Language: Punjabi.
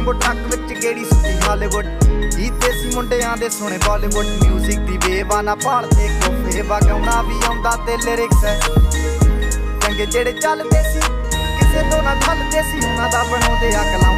ਵਾਂਗੂ ਟਰੱਕ ਵਿੱਚ ਗੇੜੀ ਸੁੱਤੀ ਹਾਲੀਵੁੱਡ ਜੀਤੇ ਸੀ ਮੁੰਡਿਆਂ ਦੇ ਸੋਹਣੇ ਬਾਲੀਵੁੱਡ ਮਿਊਜ਼ਿਕ ਦੀ ਵੇਵਾ ਨਾ ਭਾਲਦੇ ਕੋਫੇ ਵਗਾਉਣਾ ਵੀ ਆਉਂਦਾ ਤੇ ਲਿਰਿਕਸ ਹੈ ਚੰਗੇ ਜਿਹੜੇ ਚੱਲਦੇ ਸੀ ਕਿਸੇ ਤੋਂ ਨਾ ਠੱਲਦੇ ਸੀ ਉਹਨਾਂ ਦਾ ਬਣਾਉਂਦੇ ਆ ਕਲਾਮ